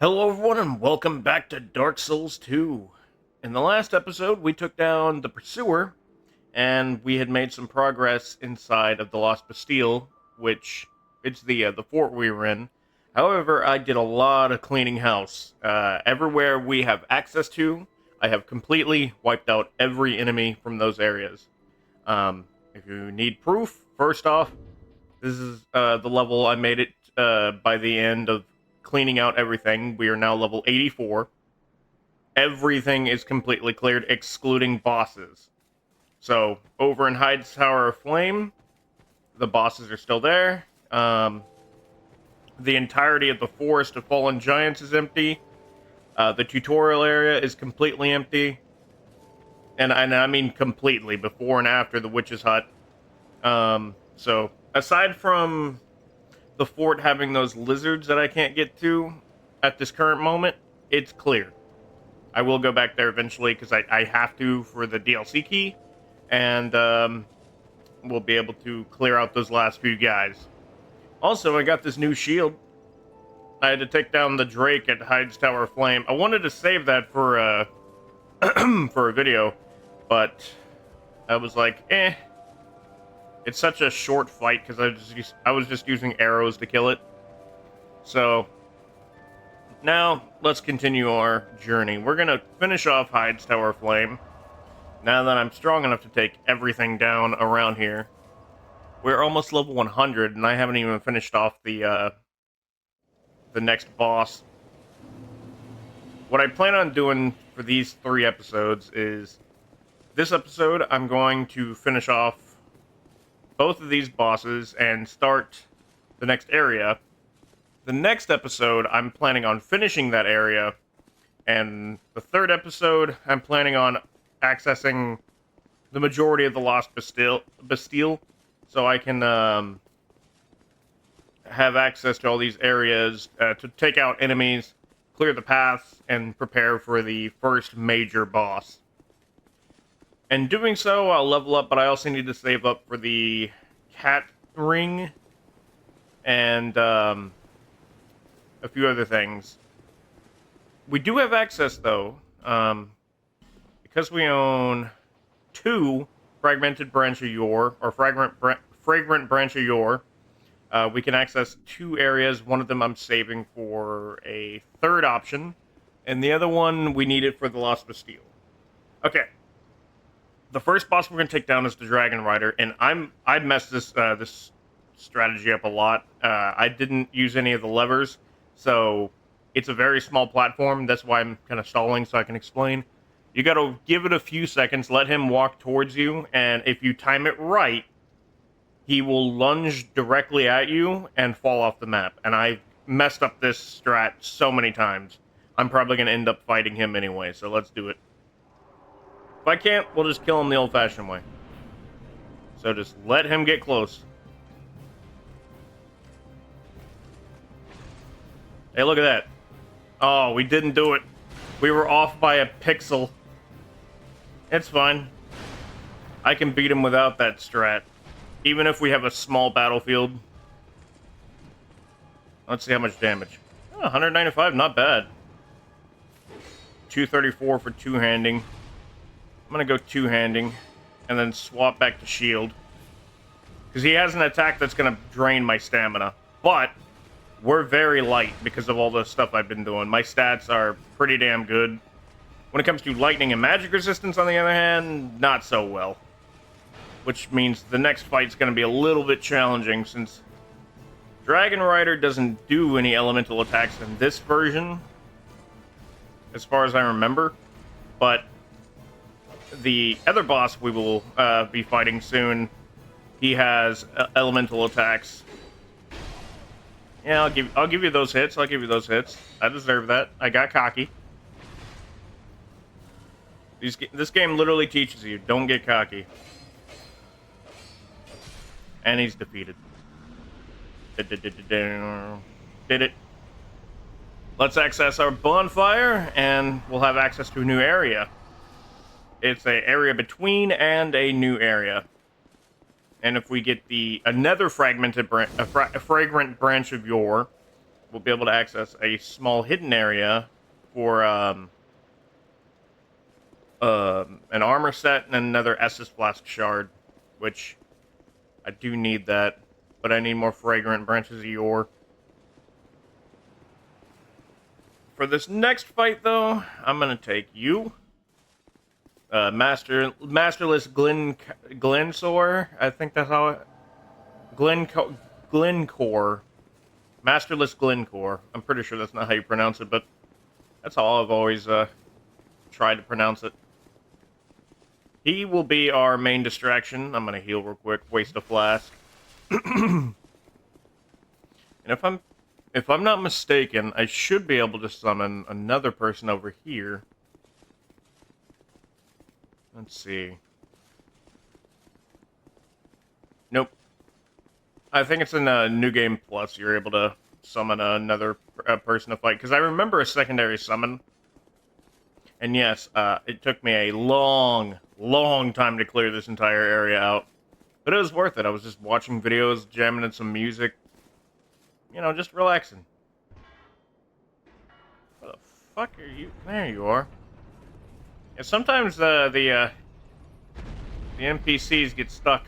Hello everyone and welcome back to Dark Souls 2. In the last episode, we took down the Pursuer, and we had made some progress inside of the Lost Bastille, which it's the fort we were in. However, I did a lot of cleaning house. Everywhere we have access to, I have completely wiped out every enemy from those areas. If you need proof, first off, this is the level I made it by the end of cleaning out everything. We are now level 84. Everything is completely cleared, excluding bosses. So, over in Hyde's Tower of Flame, the bosses are still there. The entirety of the Forest of Fallen Giants is empty. The tutorial area is completely empty. And I mean completely, before and after the Witch's Hut. So, aside from the fort having those lizards that I can't get to at this current moment, it's clear. I will go back there eventually because I have to for the DLC key, and we'll be able to clear out those last few guys. Also, I got this new shield. I had to take down the Drake at Hyde's Tower of Flame. I wanted to save that for for a video, but I was like, eh. It's such a short fight because I was just using arrows to kill it. So now let's continue our journey. We're gonna finish off Hyde's Tower of Flame. Now that I'm strong enough to take everything down around here, we're almost level 100, and I haven't even finished off the next boss. What I plan on doing for these 3 episodes is this episode I'm going to finish off both of these bosses and start the next area. The next episode, I'm planning on finishing that area, and the 3rd episode, I'm planning on accessing the majority of the Lost Bastille, so I can have access to all these areas to take out enemies, clear the paths, and prepare for the first major boss. And doing so, I'll level up, but I also need to save up for the cat ring and a few other things. We do have access, though, because we own 2 Fragmented Branch of Yore, or Fragrant Branch of Yore. We can access 2 areas. One of them I'm saving for a 3rd option, and the other one we need it for the Lost Bastille. Okay. The first boss we're going to take down is the Dragonrider, and I messed this strategy up a lot. I didn't use any of the levers, so it's a very small platform. That's why I'm kind of stalling, so I can explain. You got to give it a few seconds, let him walk towards you, and if you time it right, he will lunge directly at you and fall off the map. And I messed up this strat so many times. I'm probably going to end up fighting him anyway, so let's do it. If I can't, we'll just kill him the old-fashioned way. So just let him get close. Hey, look at that. Oh, we didn't do it. We were off by a pixel. It's fine. I can beat him without that strat. Even if we have a small battlefield. Let's see how much damage. Oh, 195, not bad. 234 for two-handing. I'm going to go two-handing, and then swap back to shield. Because he has an attack that's going to drain my stamina. But, we're very light because of all the stuff I've been doing. My stats are pretty damn good. When it comes to lightning and magic resistance, on the other hand, not so well. Which means the next fight's going to be a little bit challenging, since Dragonrider doesn't do any elemental attacks in this version, as far as I remember. But the other boss we will be fighting soon, he has elemental attacks. Yeah, I'll give you those hits. I'll give you those hits. I deserve that. I got cocky. This game literally teaches you, don't get cocky. And he's defeated. Did it. Let's access our bonfire, and we'll have access to a new area. It's an area between and a new area. And if we get another fragrant branch of Yore, we'll be able to access a small hidden area for an armor set and another Estus Flask shard, which I do need that, but I need more fragrant branches of yore. For this next fight, though, I'm gonna take you, Masterless Glencore. I think that's how it. Glencore. Masterless Glencore. I'm pretty sure that's not how you pronounce it, but that's how I've always tried to pronounce it. He will be our main distraction. I'm gonna heal real quick, waste a flask. And if I'm not mistaken, I should be able to summon another person over here. Let's see. Nope. I think it's in New Game Plus. You're able to summon another person to fight. Because I remember a secondary summon. And yes, it took me a long time to clear this entire area out. But it was worth it. I was just watching videos, jamming in some music. You know, just relaxing. What the fuck are you? There you are. Yeah, sometimes the NPCs get stuck.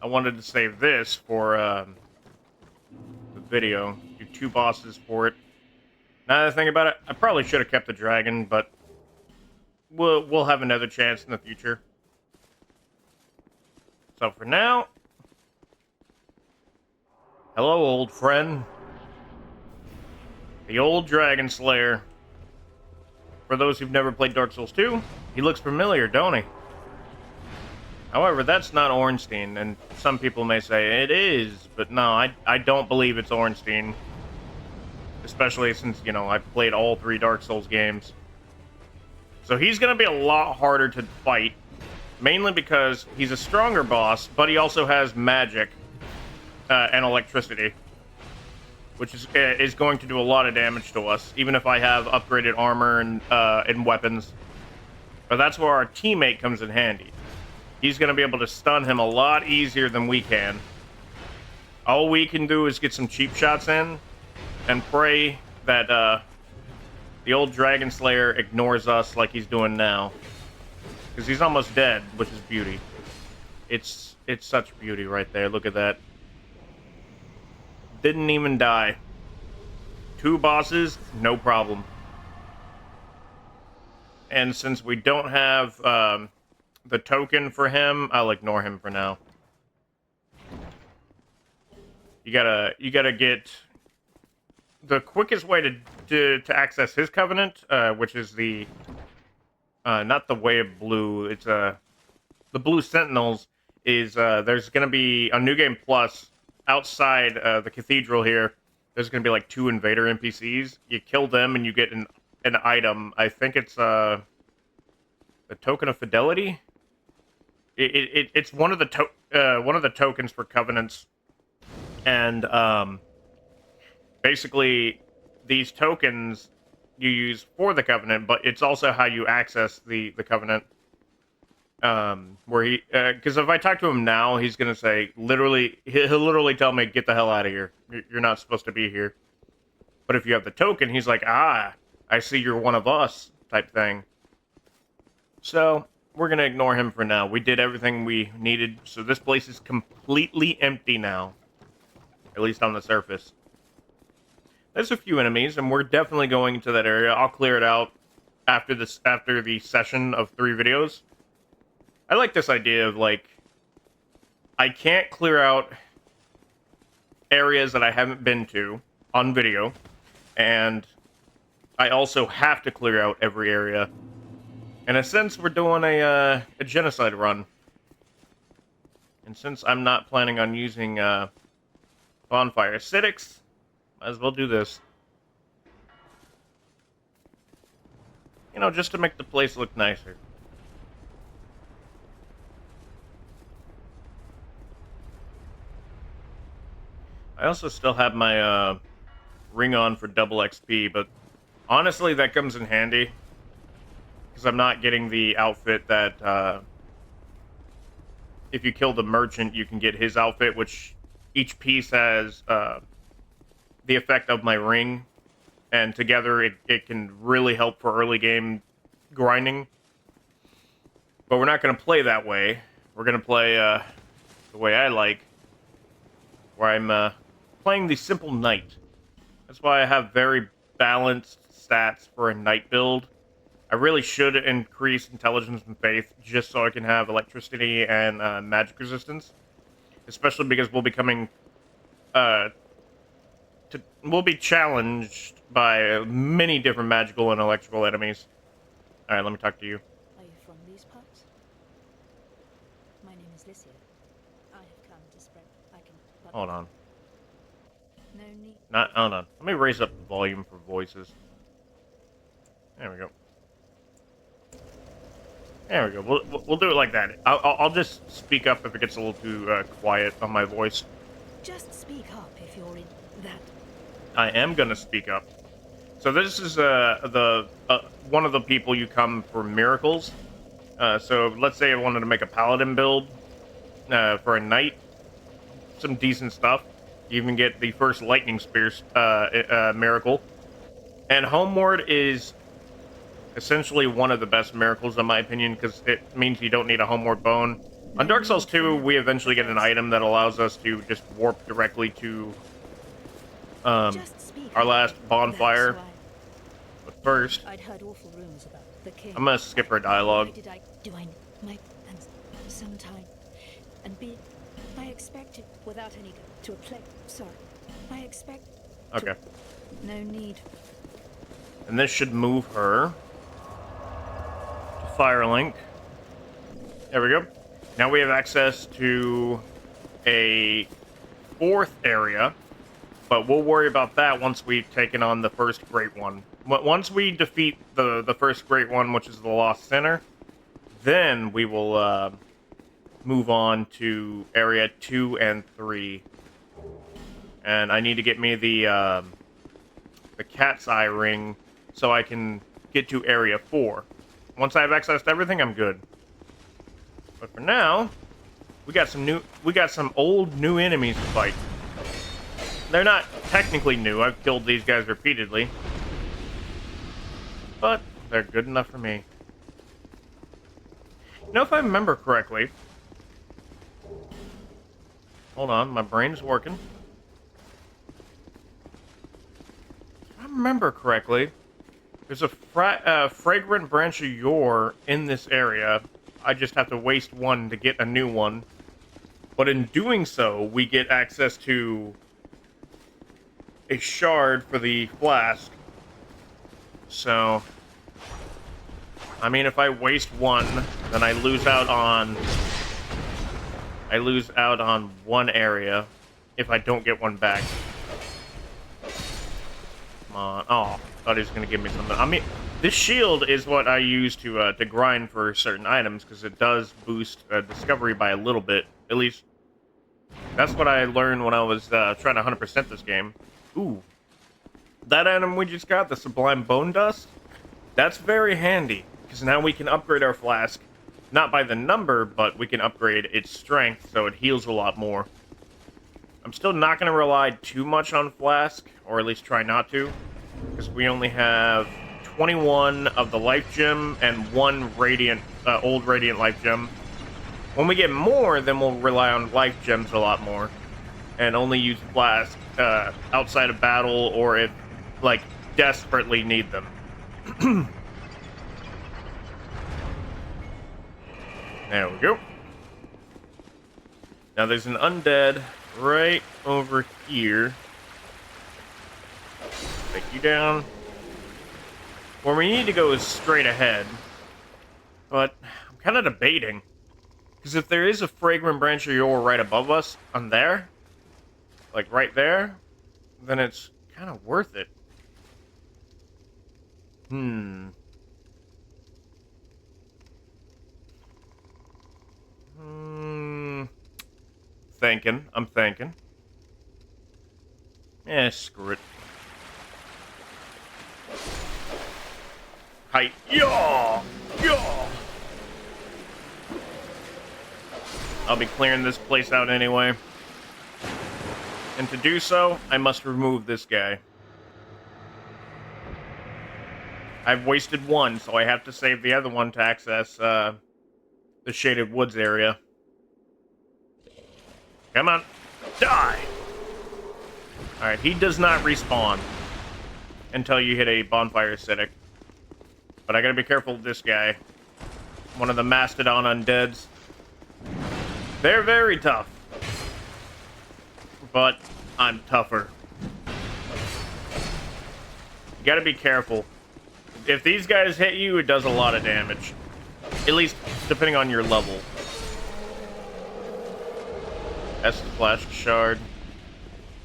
I wanted to save this for the video. Do 2 bosses for it. Now that I think about it, I probably should have kept the dragon, but we'll have another chance in the future. So for now, hello, old friend. The old Dragon Slayer. For those who've never played Dark Souls 2, he looks familiar, don't he? However, that's not Ornstein, and some people may say it is, but no, I don't believe it's Ornstein. Especially since, you know, I've played all 3 Dark Souls games. So he's going to be a lot harder to fight, mainly because he's a stronger boss, but he also has magic and electricity, which is going to do a lot of damage to us, even if I have upgraded armor and weapons. But that's where our teammate comes in handy. He's going to be able to stun him a lot easier than we can. All we can do is get some cheap shots in, and pray that the old Dragon Slayer ignores us like he's doing now. Because he's almost dead, which is beauty. It's such beauty right there. Look at that. Didn't even die. 2 bosses, no problem. And since we don't have the token for him, I'll ignore him for now. You gotta get the quickest way to access his covenant, which is the not the Way of Blue. It's the Blue Sentinels. Is there's gonna be a New Game Plus outside the cathedral here. There's gonna be like 2 invader NPCs. You kill them and you get an item. I think it's the Token of Fidelity. It's one of the tokens for covenants, and basically these tokens you use for the covenant, but it's also how you access the covenant. Where he, because if I talk to him now, he's gonna say he'll literally tell me, "Get the hell out of here! You're not supposed to be here." But if you have the token, he's like, "Ah, I see you're one of us," type thing. So we're gonna ignore him for now. We did everything we needed, so this place is completely empty now, at least on the surface. There's a few enemies, and we're definitely going into that area. I'll clear it out after the session of 3 videos. I like this idea of, like, I can't clear out areas that I haven't been to on video, and I also have to clear out every area. In a sense, we're doing a genocide run. And since I'm not planning on using bonfire acidics, might as well do this. You know, just to make the place look nicer. I also still have my ring on for double XP, but honestly, that comes in handy. Because I'm not getting the outfit that, if you kill the merchant, you can get his outfit, which each piece has the effect of my ring, and together it can really help for early game grinding. But we're not going to play that way. We're going to play the way I like, where I'm playing the simple knight. That's why I have very balanced stats for a knight build. I really should increase intelligence and faith just so I can have electricity and magic resistance, especially because we'll be coming we'll be challenged by many different magical and electrical enemies. All right, let me talk to you. Are you from these parts? My name is Lycia. I have come to spread. I can. Hold on. No need. Not. Hold on. Let me raise up the volume for voices. There we go. There we go. We'll do it like that. I'll just speak up if it gets a little too quiet on my voice. Just speak up if you're in that. I am gonna speak up. So this is one of the people you come for miracles. So let's say I wanted to make a paladin build for a knight, some decent stuff. You even get the first lightning spears miracle, and Homeward is essentially one of the best miracles in my opinion because it means you don't need a Homeward bone. On Dark Souls 2, we eventually get an item that allows us to just warp directly to our last bonfire. But first, I'd heard awful rumors about the king. I'm gonna skip her dialogue. And sometime and be I expected without any to a play. Sorry. I expect. Okay. No need. And this should move her to Firelink. There we go. Now we have access to a fourth area, but we'll worry about that once we've taken on the first Great One. Once we defeat the first Great One, which is the Lost Center, then we will move on to Area 2 and 3. And I need to get me the Cat's Eye Ring so I can get to Area 4. Once I have access to everything, I'm good. But for now, we got some old new enemies to fight. They're not technically new. I've killed these guys repeatedly. But they're good enough for me. You know, if I remember correctly... Hold on, my brain's working. If I remember correctly, there's a fragrant branch of yore in this area. I just have to waste one to get a new one. But in doing so, we get access to a shard for the flask. So, I mean, if I waste one, then I lose out on one area if I don't get one back. Come on. Oh, thought he was going to give me something. I mean, this shield is what I use to grind for certain items, because it does boost discovery by a little bit. At least, that's what I learned when I was trying to 100% this game. Ooh. That item we just got, the Sublime Bone Dust, that's very handy, because now we can upgrade our flask. Not by the number, but we can upgrade its strength, so it heals a lot more. I'm still not going to rely too much on flask, or at least try not to, because we only have 21 of the life gem and one radiant, old radiant life gem. When we get more, then we'll rely on life gems a lot more, and only use flask outside of battle, or if, like, desperately need them. There we go. Now there's an undead right over here. Take you down. Where we need to go is straight ahead. But I'm kind of debating. Because if there is a fragrant branch of yore right above us, on there, like right there, then it's kind of worth it. I'm thinking. Eh, screw it. Hi. Yaw! Yaw! I'll be clearing this place out anyway. And to do so, I must remove this guy. I've wasted one, so I have to save the other one to access the Shaded Woods area. Come on. Die! Alright, he does not respawn until you hit a bonfire acidic. But I gotta be careful of this guy. One of the Mastodon undeads. They're very tough. But I'm tougher. You gotta be careful. If these guys hit you, it does a lot of damage. At least, depending on your level. That's the Flash Shard.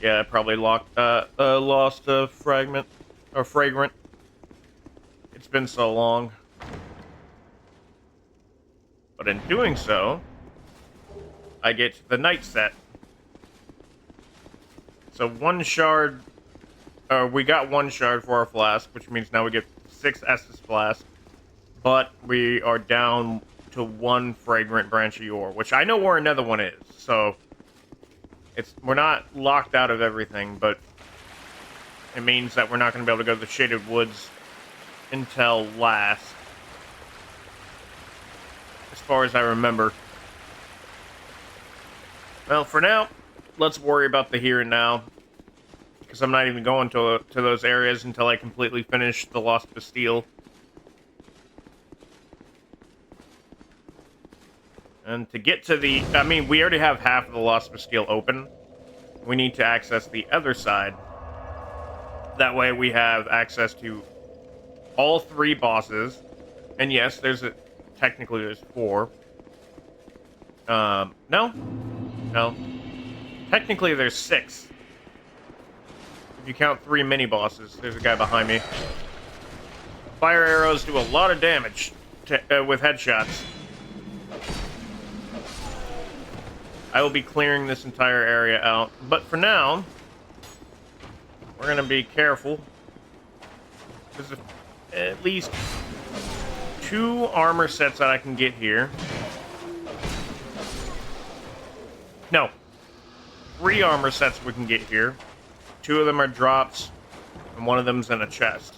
Yeah, I probably lost a fragment. Or fragrant. It's been so long. But in doing so, I get the night set. So one shard, we got one shard for our flask, which means now we get 6 Estus flasks. But we are down to 1 fragrant branch of yore, which I know where another one is. So we're not locked out of everything, but it means that we're not going to be able to go to the Shaded Woods until last, as far as I remember. Well, for now, let's worry about the here and now, because I'm not even going to those areas until I completely finish the Lost Bastille. And to get to the... I mean, we already have half of the Lost Bastille open. We need to access the other side. That way we have access to all 3 bosses. And yes, technically there's 4. No. Technically there's 6. If you count 3 mini-bosses. There's a guy behind me. Fire arrows do a lot of damage with headshots. I will be clearing this entire area out. But for now, we're going to be careful. There's at least 2 armor sets that I can get here. No. 3 armor sets we can get here. 2 of them are drops, and 1 of them's in a chest.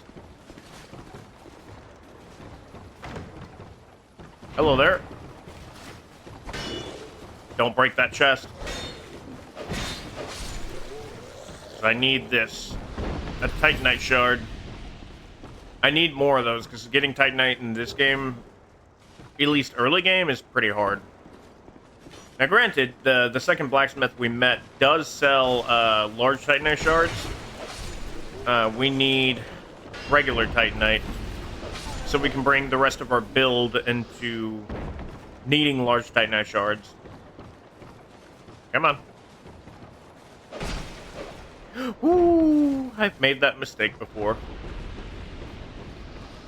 Hello there. Don't break that chest. I need this. A Titanite shard. I need more of those, because getting Titanite in this game, at least early game, is pretty hard. Now granted, the second blacksmith we met does sell large Titanite shards. We need regular Titanite, so we can bring the rest of our build into needing large Titanite shards. Come on. Ooh, I've made that mistake before.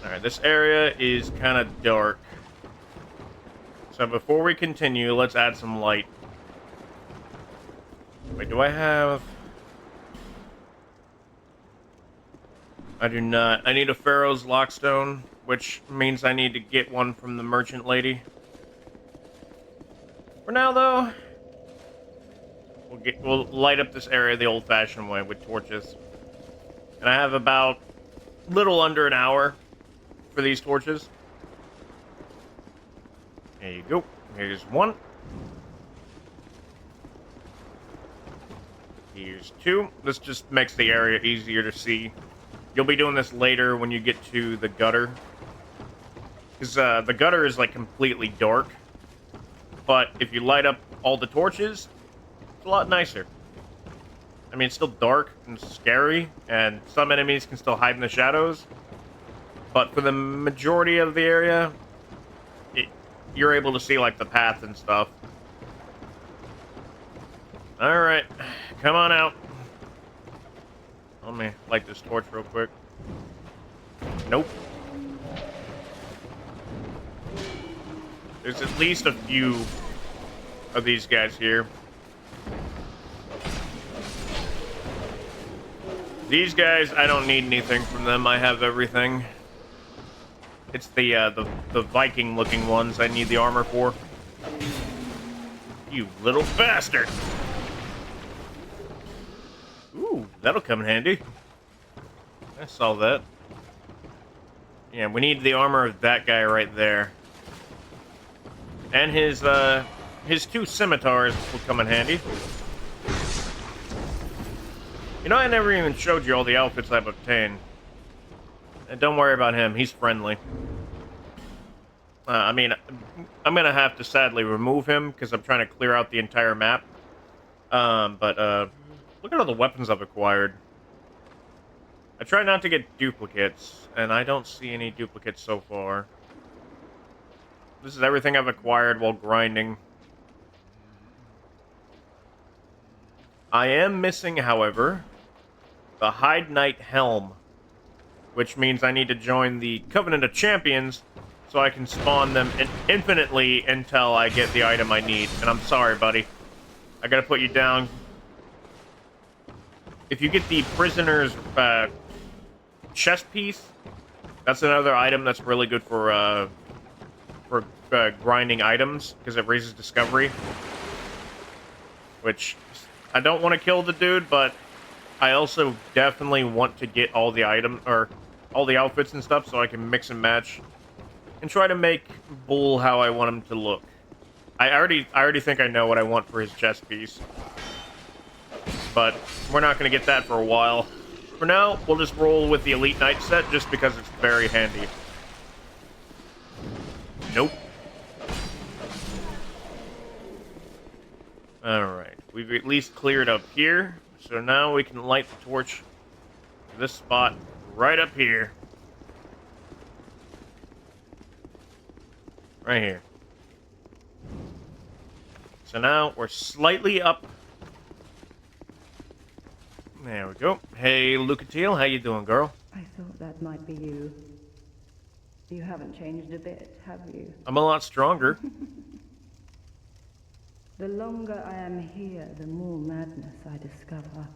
Alright, this area is kind of dark. So before we continue, let's add some light. Wait, do I have... I do not. I need a Pharaoh's Lockstone, which means I need to get one from the merchant lady. For now, though... We'll light up this area the old-fashioned way with torches. And I have about little under an hour for these torches. There you go. Here's 1. Here's 2. This just makes the area easier to see. You'll be doing this later when you get to the gutter. Because the gutter is like completely dark. But if you light up all the torches, it's a lot nicer. I mean, it's still dark and scary, and some enemies can still hide in the shadows. But for the majority of the area, you're able to see, like, the path and stuff. Alright, come on out. Let me light this torch real quick. Nope. There's at least a few of these guys here. These guys, I don't need anything from them. I have everything. It's the Viking-looking ones I need the armor for. You little bastard! Ooh, that'll come in handy. I saw that. Yeah, we need the armor of that guy right there. And his two scimitars will come in handy. You know, I never even showed you all the outfits I've obtained. And don't worry about him, he's friendly. I mean, I'm gonna have to sadly remove him because I'm trying to clear out the entire map. But look at all the weapons I've acquired. I try not to get duplicates, and I don't see any duplicates so far. This is everything I've acquired while grinding. I am missing, however, the Hide Knight Helm, which means I need to join the Covenant of Champions so I can spawn them infinitely until I get the item I need. And I'm sorry, buddy. I gotta put you down. If you get the Prisoner's chest piece, that's another item that's really good for grinding items, because it raises discovery. Which, I don't want to kill the dude, but I also definitely want to get all the items, or all the outfits and stuff, so I can mix and match and try to make Bull how I want him to look. I already think I know what I want for his chest piece, but we're not going to get that for a while. For now, we'll just roll with the Elite Knight set, just because it's very handy. Nope. Alright, we've at least cleared up here, so now we can light the torch to this spot right up here. Right here. So now we're slightly up. There we go. Hey, Lucatiel, how you doing, girl? I thought that might be you. You haven't changed a bit, have you? I'm a lot stronger. The longer I am here, the more madness I discover.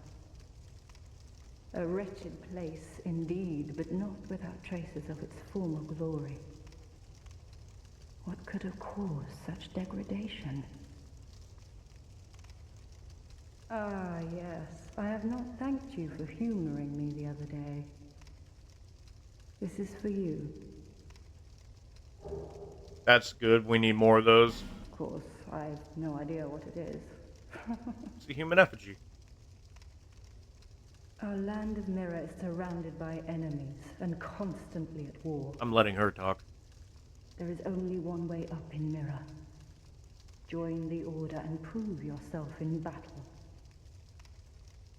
A wretched place indeed, but not without traces of its former glory. What could have caused such degradation? Ah, yes. I have not thanked you for humoring me the other day. This is for you. That's good. We need more of those. Of course, I have no idea what it is. It's a human effigy. Our land of Mirror is surrounded by enemies and constantly at war. I'm letting her talk. There is only one way up in Mirror. Join the Order and prove yourself in battle.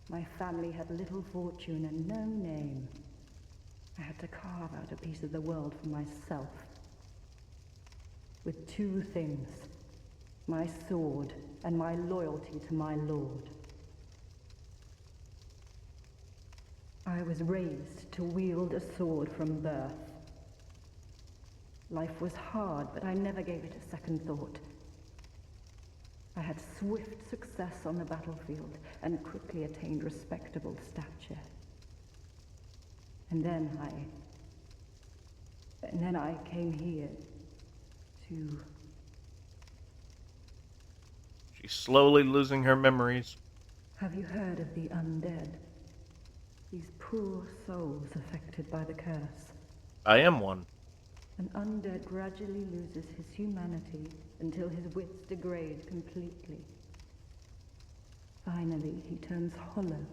My family had little fortune and no name. I had to carve out a piece of the world for myself. With two things. My sword and my loyalty to my lord. I was raised to wield a sword from birth. Life was hard, but I never gave it a second thought. I had swift success on the battlefield and quickly attained respectable stature. And then I came here to... She's slowly losing her memories. Have you heard of the undead? These poor souls affected by the curse. I am one. An undead gradually loses his humanity until his wits degrade completely. Finally, he turns hollow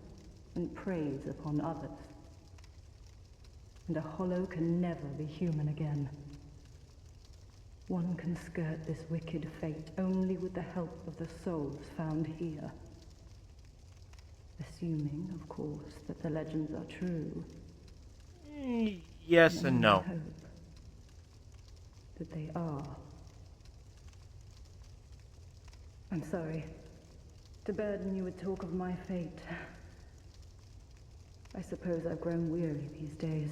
and preys upon others. And a hollow can never be human again. One can skirt this wicked fate only with the help of the souls found here. Assuming, of course, that the legends are true. Yes and no. I hope that they are. I'm sorry to burden you with talk of my fate. I suppose I've grown weary these days.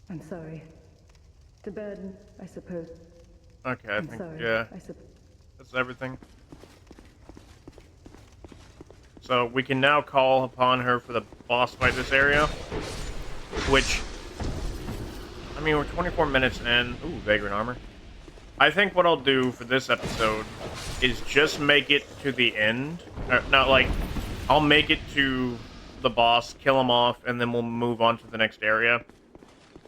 I'm sorry to burden, I suppose. Okay, I I'm think, sorry. yeah, that's everything. So we can now call upon her for the boss fight this area, which, I mean, we're 24 minutes in. Ooh, Vagrant Armor. I think what I'll do for this episode is just make it to the end. Not like I'll make it to the boss, kill him off, and then we'll move on to the next area.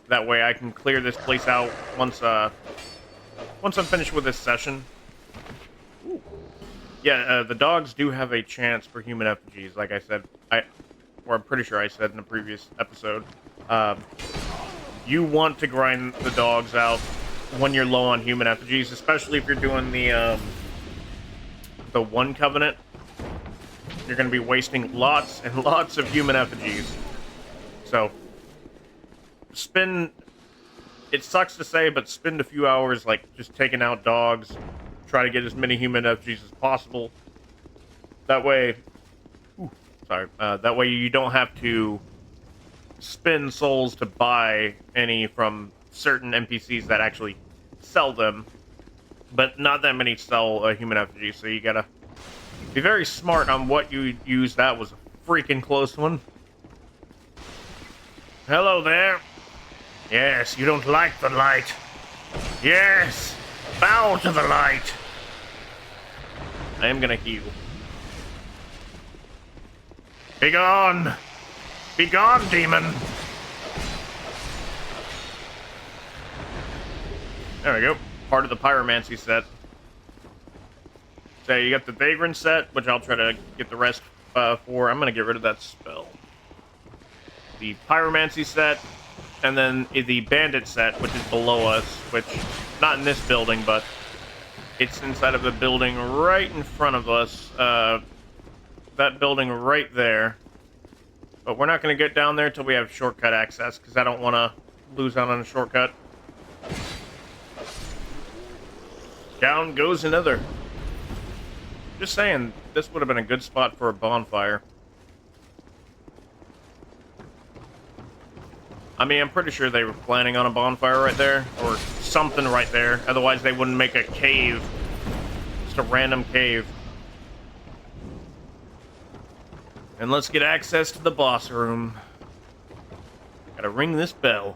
That way I can clear this place out once I'm finished with this session. Ooh. Yeah, the dogs do have a chance for human effigies, like I said. I'm pretty sure I said in a previous episode. You want to grind the dogs out when you're low on human effigies, especially if you're doing the one covenant. You're going to be wasting lots and lots of human effigies. So, it sucks to say, but spend a few hours, like, just taking out dogs. Try to get as many human effigies as possible. That way... that way you don't have to spend souls to buy any from certain NPCs that actually sell them. But not that many sell a human effigy, so you gotta be very smart on what you use. That was a freaking close one. Hello there. Yes, you don't like the light. Yes, bow to the light. I am gonna heal. Be gone! Be gone, demon! There we go. Part of the pyromancy set. So you got the vagrant set, which I'll try to get the rest for. I'm gonna get rid of that spell. The pyromancy set, and then the bandit set, which is below us, which, not in this building, but it's inside of the building right in front of us. That building right there. But we're not going to get down there till we have shortcut access, because I don't want to lose out on a shortcut. Down goes another. Just saying, this would have been a good spot for a bonfire. I mean, I'm pretty sure they were planning on a bonfire right there, or something right there. Otherwise, they wouldn't make a cave. Just a random cave. And let's get access to the boss room. Gotta ring this bell.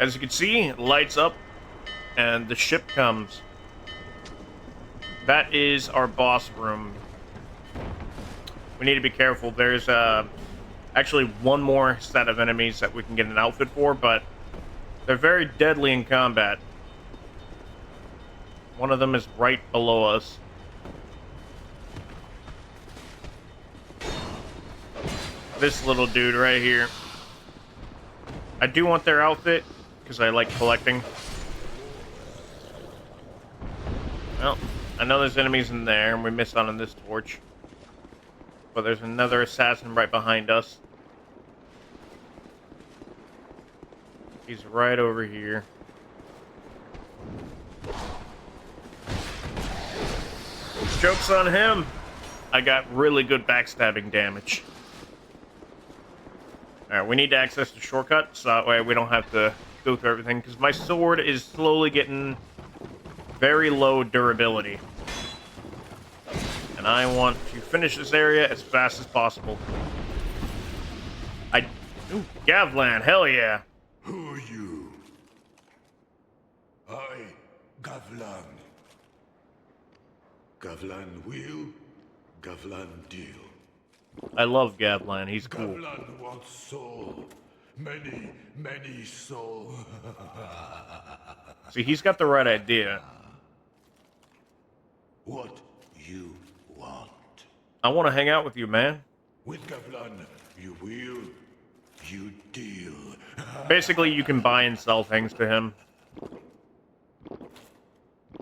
As you can see, it lights up, and the ship comes. That is our boss room. We need to be careful. There's actually one more set of enemies that we can get an outfit for, but they're very deadly in combat. One of them is right below us. This little dude right here. I do want their outfit, because I like collecting. Well, I know there's enemies in there, and we missed out on this torch. But there's another assassin right behind us. He's right over here. Joke's on him! I got really good backstabbing damage. Alright, we need to access the shortcut, so that way we don't have to go through everything, because my sword is slowly getting very low durability. And I want to finish this area as fast as possible. Ooh, Gavlan, hell yeah! Who are you? I, Gavlan. Gavlan will, Gavlan deal. I love Gavlan, he's cool. Gavlan wants soul. Many, many soul. See, he's got the right idea. What you want? I want to hang out with you, man. With Gavlan, you will, you deal. Basically, you can buy and sell things to him.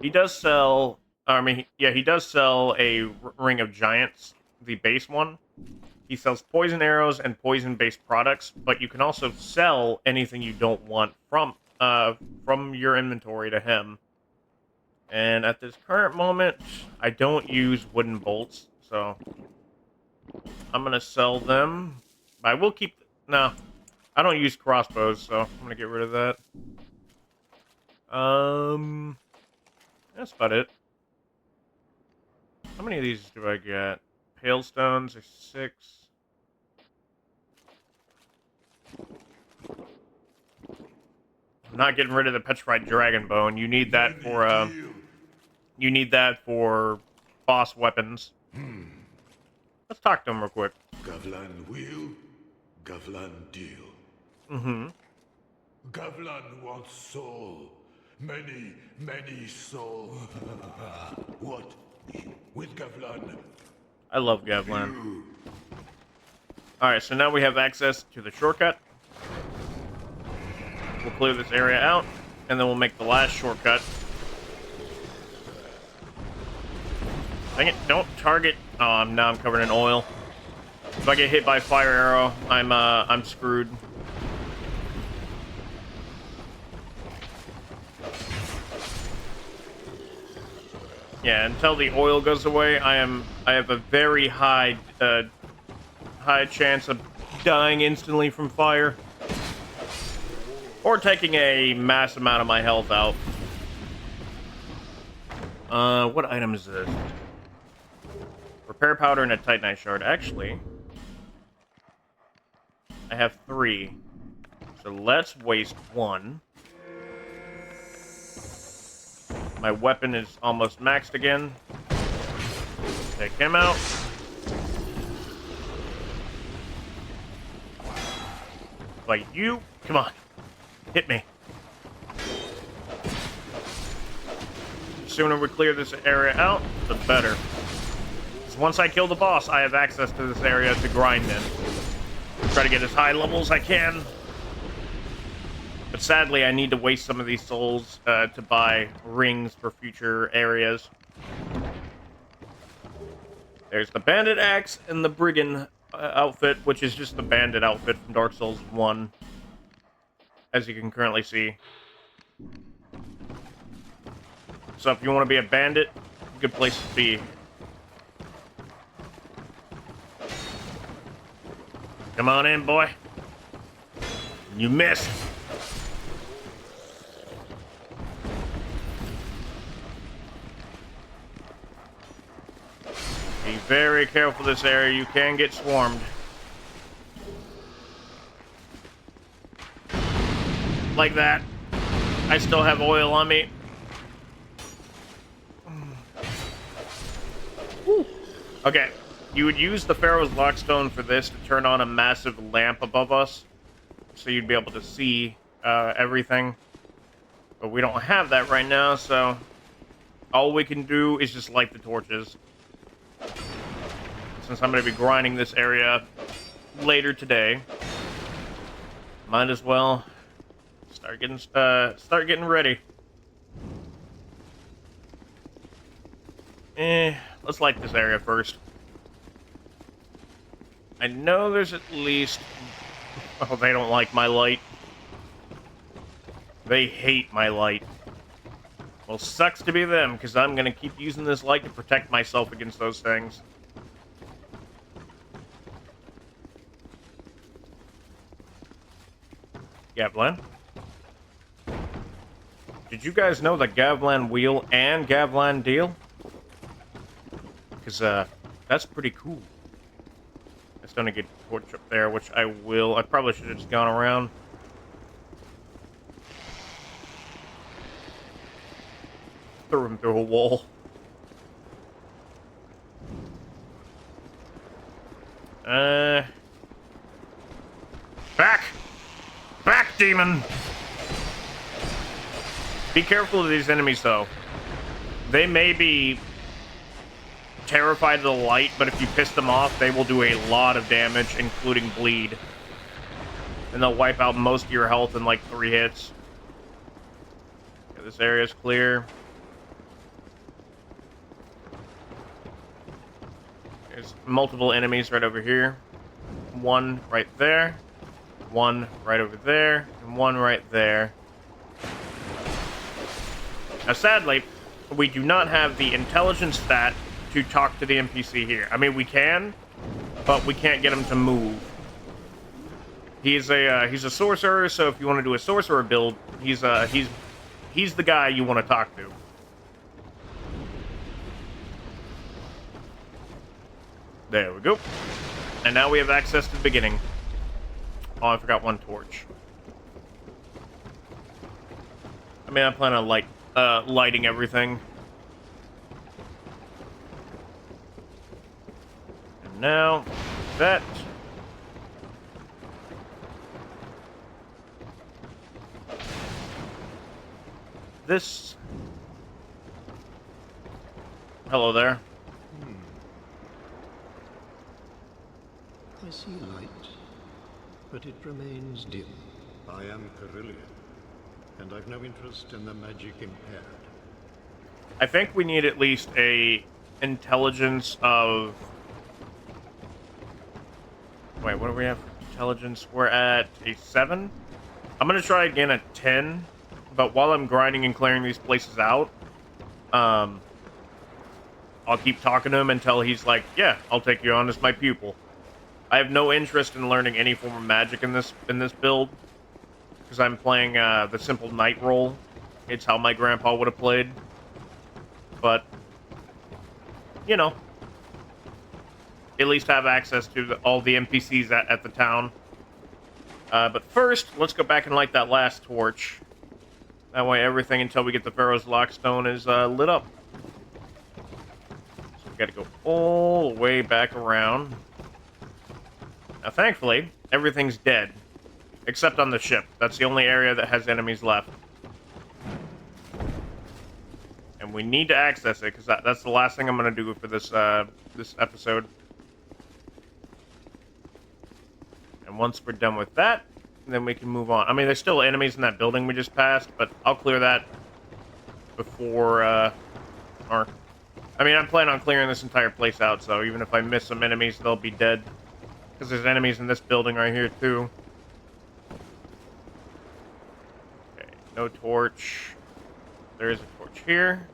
He does sell... I mean, yeah, he does sell a Ring of Giants, the base one. He sells poison arrows and poison-based products, but you can also sell anything you don't want from your inventory to him. And at this current moment, I don't use wooden bolts, so I'm gonna sell them. I will keep... No, I don't use crossbows, so I'm gonna get rid of that. That's about it. How many of these do I get? Hailstones are 6. not getting rid of the petrified dragon bone. You need that for boss weapons. Let's talk to him real quick. Gavlan will, Gavlan deal. Mm-hmm. Gavlan wants soul. Many, many soul. What? With Gavlan? I love Gavlan. You. Alright, so now we have access to the shortcut. We'll clear this area out, and then we'll make the last shortcut. Dang it, don't target. Oh, now I'm covered in oil. If I get hit by fire arrow, I'm screwed. Yeah, until the oil goes away, I have a very high chance of dying instantly from fire. Or taking a mass amount of my health out. What item is this? Repair powder and a titanite shard. Actually, I have 3. So let's waste 1. My weapon is almost maxed again. Take him out. Like you, come on. Hit me. The sooner we clear this area out, the better. Because once I kill the boss, I have access to this area to grind in. Try to get as high level as I can. But sadly, I need to waste some of these souls to buy rings for future areas. There's the bandit axe and the brigand outfit, which is just the bandit outfit from Dark Souls 1. As you can currently see. So if you want to be a bandit, good place to be. Come on in, boy. You missed. Be very careful this area. You can get swarmed. Like that. I still have oil on me. Okay, you would use the Pharaoh's Lockstone for this to turn on a massive lamp above us, so you'd be able to see everything. But we don't have that right now, so all we can do is just light the torches. Since I'm going to be grinding this area later today, might as well start getting ready. Let's light this area first. I know there's at least... Oh, they don't like my light. They hate my light. Well, sucks to be them, because I'm going to keep using this light to protect myself against those things. Gavlan? Did you guys know that Gavlan wheel and Gavlan deal? Because, that's pretty cool. I still need to get a torch up there, which I will. I probably should have just gone around. Threw him through a wall. Back! Back, demon! Be careful of these enemies, though. They may be terrified of the light, but if you piss them off, they will do a lot of damage, including bleed. And they'll wipe out most of your health in like 3 hits. Okay, this area's clear. There's multiple enemies right over here. One right there. One right over there. And one right there. Now, sadly, we do not have the intelligence stat to talk to the NPC here. I mean, we can, but we can't get him to move. He's a sorcerer, so if you want to do a sorcerer build, he's the guy you want to talk to. There we go. And now we have access to the beginning. Oh, I forgot one torch. I mean, I plan on lighting everything. And now, that. This. Hello there. I see light, but it remains dim. I am Carillion, and I've no interest in the magic impaired. I think we need at least a intelligence of... Wait, what do we have? Intelligence, we're at a 7? I'm gonna try again at 10, but while I'm grinding and clearing these places out, I'll keep talking to him until he's like, yeah, I'll take you on as my pupil. I have no interest in learning any form of magic in this build, because I'm playing the simple knight role. It's how my grandpa would have played. But, you know, at least have access to all the NPCs at the town. But first, let's go back and light that last torch. That way everything until we get the Pharaoh's Lockstone is lit up. So we gotta go all the way back around. Now, thankfully, everything's dead. Except on the ship. That's the only area that has enemies left. And we need to access it, because that's the last thing I'm going to do for this this episode. And once we're done with that, then we can move on. I mean, there's still enemies in that building we just passed, but I'll clear that before... I mean, I'm planning on clearing this entire place out, so even if I miss some enemies, they'll be dead. Because there's enemies in this building right here, too. Okay, no torch. There is a torch here.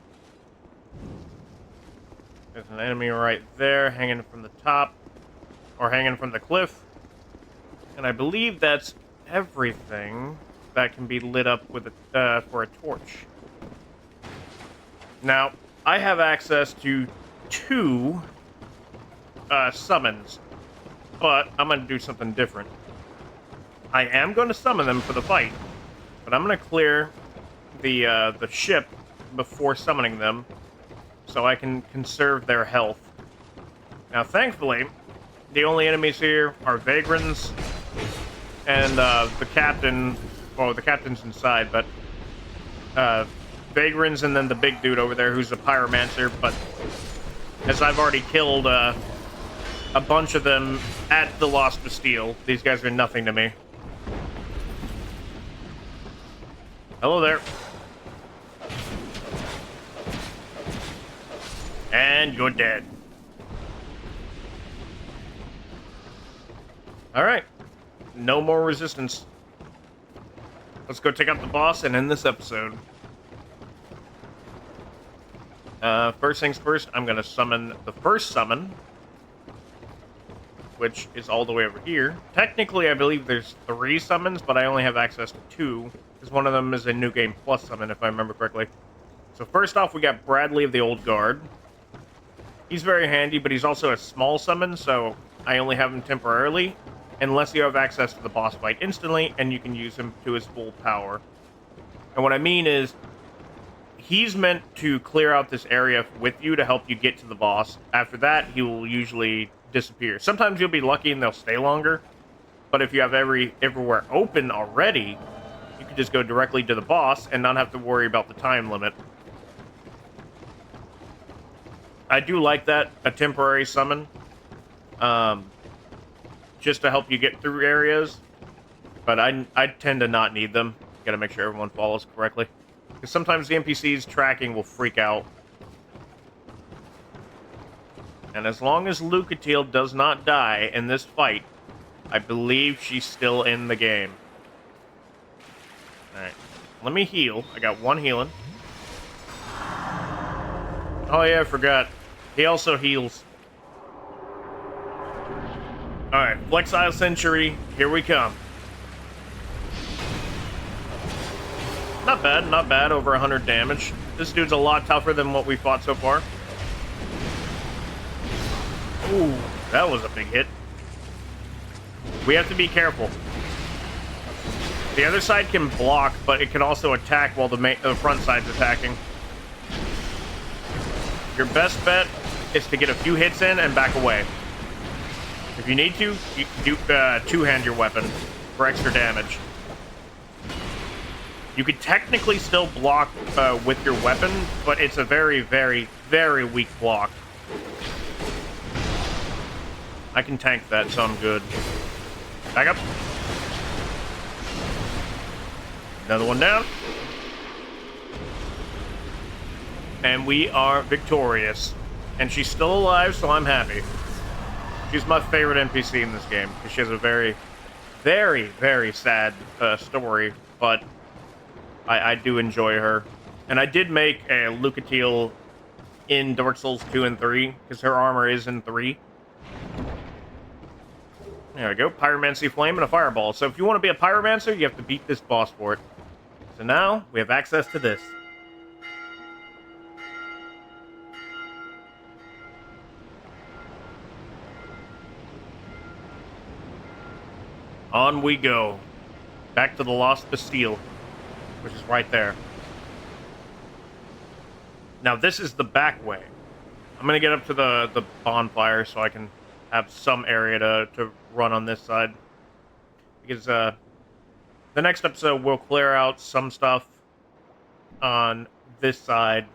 There's an enemy right there, hanging from the top. Or hanging from the cliff. And I believe that's everything that can be lit up with for a torch. Now, I have access to 2 summons. But I'm going to do something different. I am going to summon them for the fight, but I'm going to clear the ship before summoning them, so I can conserve their health. Now, thankfully, the only enemies here are Vagrants and the captain. Well, the captain's inside, but Vagrants and then the big dude over there who's a pyromancer. But as I've already killed a bunch of them at the Lost Bastille, these guys are nothing to me. Hello there. And you're dead. Alright. No more resistance. Let's go take out the boss and end this episode. First things first, I'm going to summon the first summon, which is all the way over here. Technically, I believe there's 3 summons, but I only have access to 2, because one of them is a New Game Plus summon, if I remember correctly. So first off, we got Bradley of the Old Guard. He's very handy, but he's also a small summon, so I only have him temporarily, unless you have access to the boss fight instantly, and you can use him to his full power. And what I mean is, he's meant to clear out this area with you to help you get to the boss. After that, he will usually disappear. Sometimes you'll be lucky and they'll stay longer, but if you have everywhere open already, you can just go directly to the boss and not have to worry about the time limit. I do like that, a temporary summon, just to help you get through areas, but I tend to not need them. Gotta make sure everyone follows correctly, because sometimes the NPC's tracking will freak out. And as long as Lucatiel does not die in this fight, I believe she's still in the game. Alright. Let me heal. I got 1 healing. Oh yeah, I forgot. He also heals. Alright, Flexile Sentry, here we come. Not bad, not bad. Over 100 damage. This dude's a lot tougher than what we fought so far. Ooh, that was a big hit. We have to be careful. The other side can block, but it can also attack while the front side's attacking. Your best bet is to get a few hits in and back away. If you need to, you can do two-hand your weapon for extra damage. You could technically still block with your weapon, but it's a very, very, very weak block. I can tank that, so I'm good. Back up. Another one down. And we are victorious. And she's still alive, so I'm happy. She's my favorite NPC in this game, because she has a very, very, very sad story, but I do enjoy her. And I did make a Lucatiel in Dark Souls 2 and 3, because her armor is in 3. There we go. Pyromancy Flame and a Fireball. So if you want to be a Pyromancer, you have to beat this boss for it. So now, we have access to this. On we go. Back to the Lost Bastille, which is right there. Now, this is the back way. I'm going to get up to the bonfire so I can have some area to run on this side. Because the next episode, we'll clear out some stuff on this side.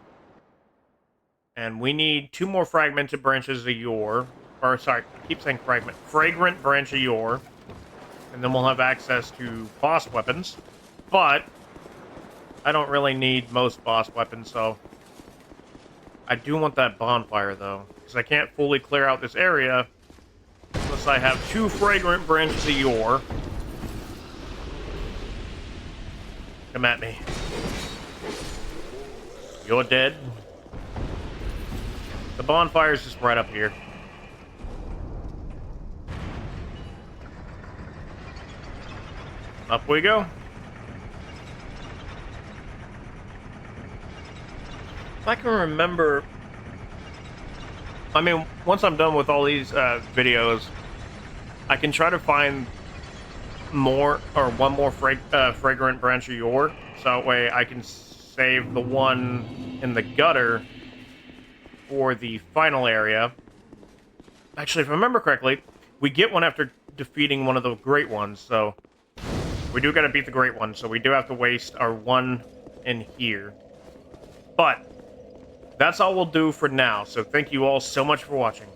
And we need 2 more fragmented branches of yore. Or, sorry, I keep saying fragment. Fragrant branch of yore. And then we'll have access to boss weapons. But I don't really need most boss weapons, so I do want that bonfire, though. Because I can't fully clear out this area unless I have 2 fragrant branches of yore. Come at me. You're dead. The bonfire's just right up here. Up we go. If I can remember... I mean, once I'm done with all these videos, I can try to find more, or one more fragrant branch of yore, so that way I can save the one in the gutter for the final area. Actually, if I remember correctly, we get one after defeating one of the great ones, so we do gotta beat the great one, so we do have to waste our one in here. But that's all we'll do for now, so thank you all so much for watching.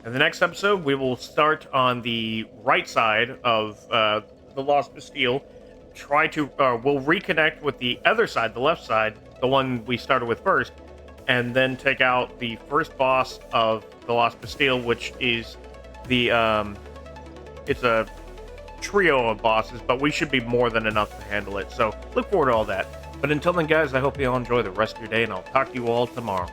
In the next episode, we will start on the right side of the Lost Bastille. We'll reconnect with the other side, the left side, the one we started with first, and then take out the first boss of the Lost Bastille, which is the, it's a trio of bosses, but we should be more than enough to handle it, so look forward to all that. But until then, guys, I hope you all enjoy the rest of your day, and I'll talk to you all tomorrow.